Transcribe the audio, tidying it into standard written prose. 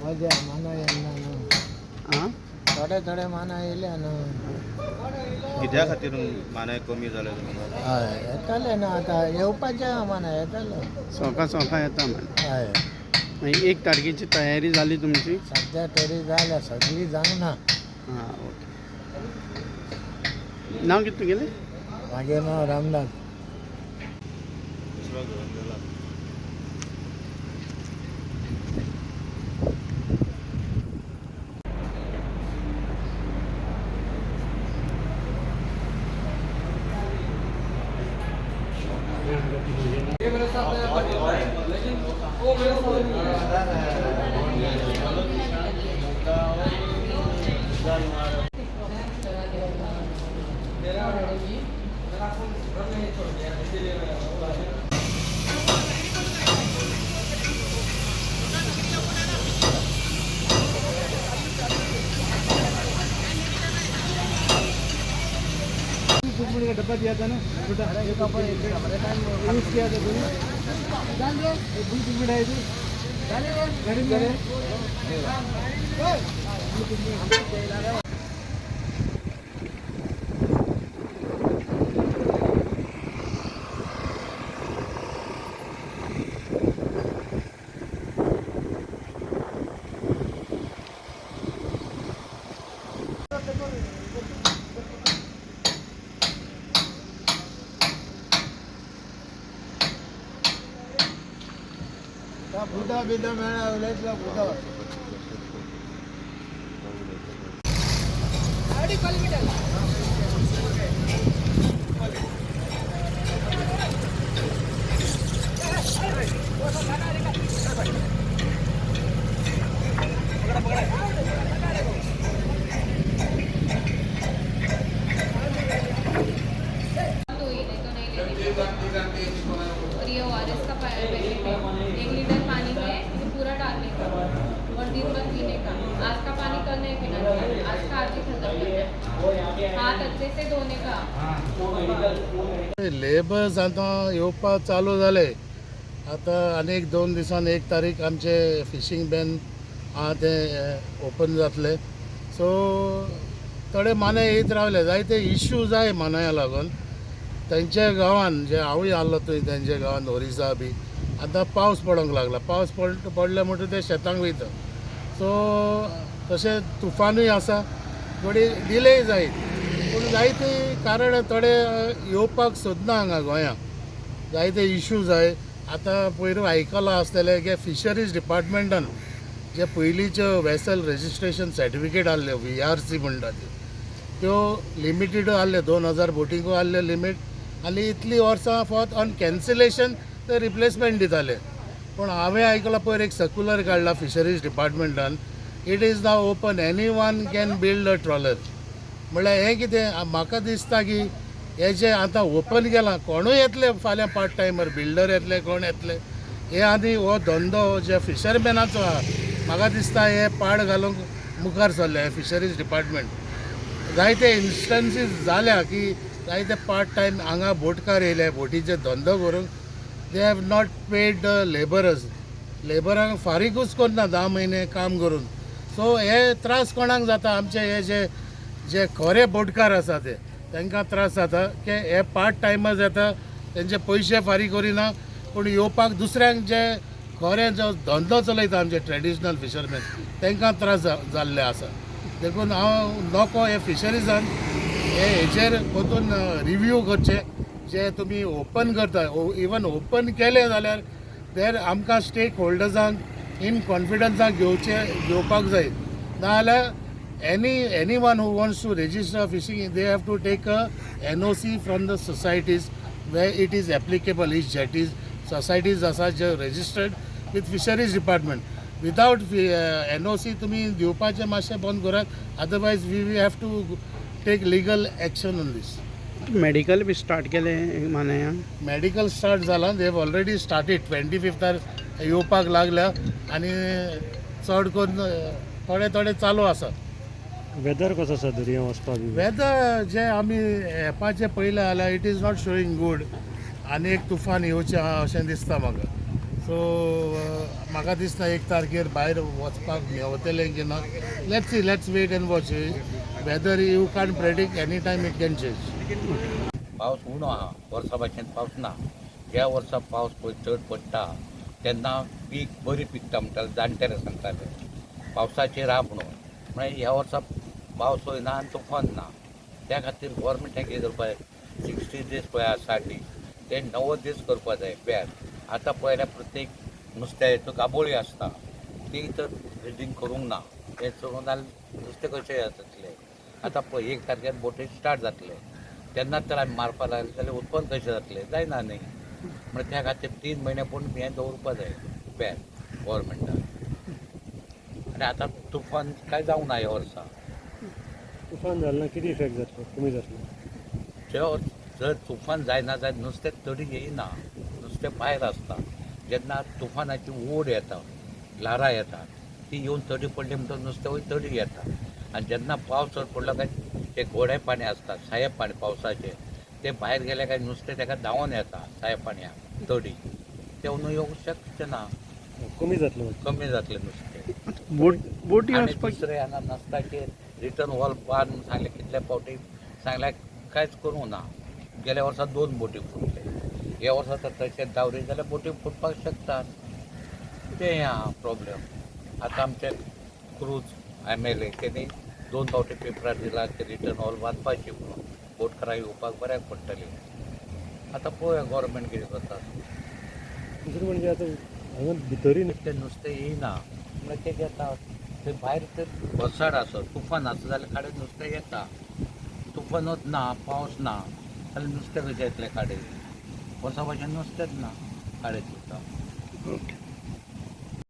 मजा माना येना हां थोडे थोडे माना येयले कित्या खातीर मानाय कमी जाले तुमकां हय येताले ना आतां येवपाचे माना येतालो सोंका येता म्हण हय मागीर 1 तारखेची तयारी जाली तुमची सद्या तरी जाल्या सगळी जावंक ना हां ओके नांव कितें तुगेलें म्हाजें नांव रामदास डब्बा दिया था ना छोटा एक कपड़ा एक यूज किया था तुमने डाल दो एक बुक मिठाई थी डाले गाड़ी में बुधा बिधा मेळा उलयतलो बुधो और ये ORS का पैकेट है 1 लीटर पानी में इसे पूरा डालने का और दिन भर पीने का। आज का पानी कल नहीं पीना चाहिए, आज का आज ही खत्म करना है। हाथ अच्छे से धोने का। लेबर्स आतां येवपाक चालू जाले आतां आनीक 2 दिसान 1 तारीख आमचे फिशींग बॅन आहा तें ओपन जातले सो थोडे माने येत रावले जायते इश्यू जाय मानाया लागून तेंच्या गांवान जे हांवूय आसलो थंय तेंच्या गांवान ओरिसा बी आतां पावस पडोंक लागला पावस पडले म्हणटूच ते शेतांक वयता सो तशें तुफानूय आसा थोडी डिले जायत पूण जायती कारण थोडे येवपाक सोदना हांगा गोंयांत जायते इश्यू जाय आतां पयरूं आयकलां आसतलें की फिशरीज डिपार्टमेंटान जे पयलींच्यो वेसल रेजिस्ट्रेशन सर्टिफिकेट आहल्यो VRC म्हणटा त्यो लिमिटेड आहले 2000 बोटींकूय आहले लिमीट आनी इतलीं वर्सां फॉर ऑन कॅन्सलेशन ते रिप्लेसमेंट दिताले पूण हांवें आयकलां पयर एक सर्क्युलर काडला फिशरीज डिपार्टमेंटान it is now open any one can build a trawler म्हळ्यार हें कितें म्हाका दिसता की हे जे आतां ओपन केलां कोणूय येतले फाल्यां पार्ट टायमर बिल्डर येतले कोण येतले हे आदी हो धंदो जे फिशरमॅनाचो आहा म्हाका दिसता हे पाड घालूंक मुखार सरले हे फिशरीज डिपार्टमेंट जायते इन्स्टन्सीस जाल्या की जायते पार्ट टायम हांगा बोटकार येयले बोटीचे धंदो करूंक दे हॅव नॉट पेड लेबरांक फारीकूच करना 10 म्हयने काम करून सो हे त्रास कोणाक जाता आमचे हे जे खरे बोटकार आसा ते तांकां त्रास जाता की हे पार्ट टायमर्स येता तेंचे पयशे फारीक करिना पूण येवपाक दुसऱ्यांक जे खरें जो धंदो चलयता आमचे ट्रेडिशनल फिशरमॅन तांकां त्रास जाल्ले आसा देखून हांव नोको हे फिशरीजान हेचेर वचून रिव्यू करचे जे तुमी ओपन करता इवन ओपन केले जाल्यार देर आमकां स्टेक होल्डर्सांक इन कॉन्फिडन्साक घेवपाक जाय नाजाल्यार any one who wants to register fishing they have to take a NOC from the societies way it is applicable is jetties societies आसा जे registered with fisheries department without NOC तुमी दिवपाचें मातशें बंद करात otherwise we have to take legal action on these medical be start केले मानाया medical start जाला दे हॅव ऑलरेडी स्टार्टेड 25 येवपाक लागल्या आनी चड करून थोडे चालू आसा वेदर कसो आसा दर्या वचपाक वेदर जे आमी एपाचें पयलें जाल्यार it is not showing good आनी एक तुफान येवचें आहा अशें दिसता म्हाका सो म्हाका दिसता 1 तारखेर भायर वचपाक मेवतलें की ना. Let's wait and watch whether you can't predict any time it can change. पावस उणो आहा वर्सा भाशेन पावस ना. ज्या वर्सा पावस पळय चड पडटा तेन्ना पीक बरी पिकता म्हणटाले जाणटेले सांगताले. पावसाचेर राहा म्हणून. म्हळ्यार ह्या वर्सा पावस ना आनी तुफान ना. त्या खातीर गोवोरमेंटान कितें करपा जाय 60 दीस पळय आसा 60 ते 90 दीस करपा जाय पॅर. आतां पळयल्यार प्रत्येक नुस्त्याच्यो गाबोळी आसता ती तर ब्रिडींग करूंक ना. तें चोरून जाल्यार नुस्तें कशें जातलें. आतां पळय 1 तारखेर बोटी स्टार्ट जातले तेन्नाच तर आमी मारपा लागले जाल्यार उत्पन्न कशें जातलें जायना न्ही. म्हणून त्या खातीर 3 म्हयने पूण हें दवरपा जाय पॅर गोवोरमेंटान. आनी आतां तुफान कांय जावंक ना ह्या वर्सा. तुफान जालें ना कितें इफेक्ट जातलो कमी जातलो. जर तुफान जायना जाल्यार नुस्तें तडी येयना. नुस्तें भायर आसता. जेन्ना तुफानाची ओड येता ल्हारां येता ती येवन तडी पडली म्हणटच नुस्तें वयर तडी येता. आनी जेन्ना पावस चड पडलो काय ते गोडे पाणी आसता सायें पाणी पावसाचें ते भायर गेले काय नुस्तें ताका धांवन येता सायें पाणयाक तडी ते अंदू येवंक शक्य ना. कमी जातलो. कमी जातलें नुस्तें. बोटी आनी दुसरें हांगा नसताचेर रिटर्न वॉल बांद म्हूण सांगलें कितले फावटी सांगल्यार कांयच करूंक ना. गेल्या वर्सा 2 बोटी फुटले. ह्या वर्सा तर तशें दावरी जाल्यार बोटी फुटपाक शकतात. तें आहा प्रॉब्लेम. आतां आमचे क्रूज MLA तेणी 2 फावटी पेपरार दिला की रिटर्न वॉल बांदपाची म्हणून बोटकारां येवपाक बऱ्याक पडटली. आतां पळोवया गोवोरमेंट कितें करता. दुसरें म्हणजे आतां हांगा भितरी ते नुस्तें येयना म्हळ्यार ते घेता ते भायर ते वसाड आसत तुफान आसा जाल्यार काडेन नुस्तें येता. तुफानूच ना पावस ना जाल्यार नुस्तें कशें येतलें काडेन. वर्सा भाशेन नुस्तेंच ना काडेन सुद्दां.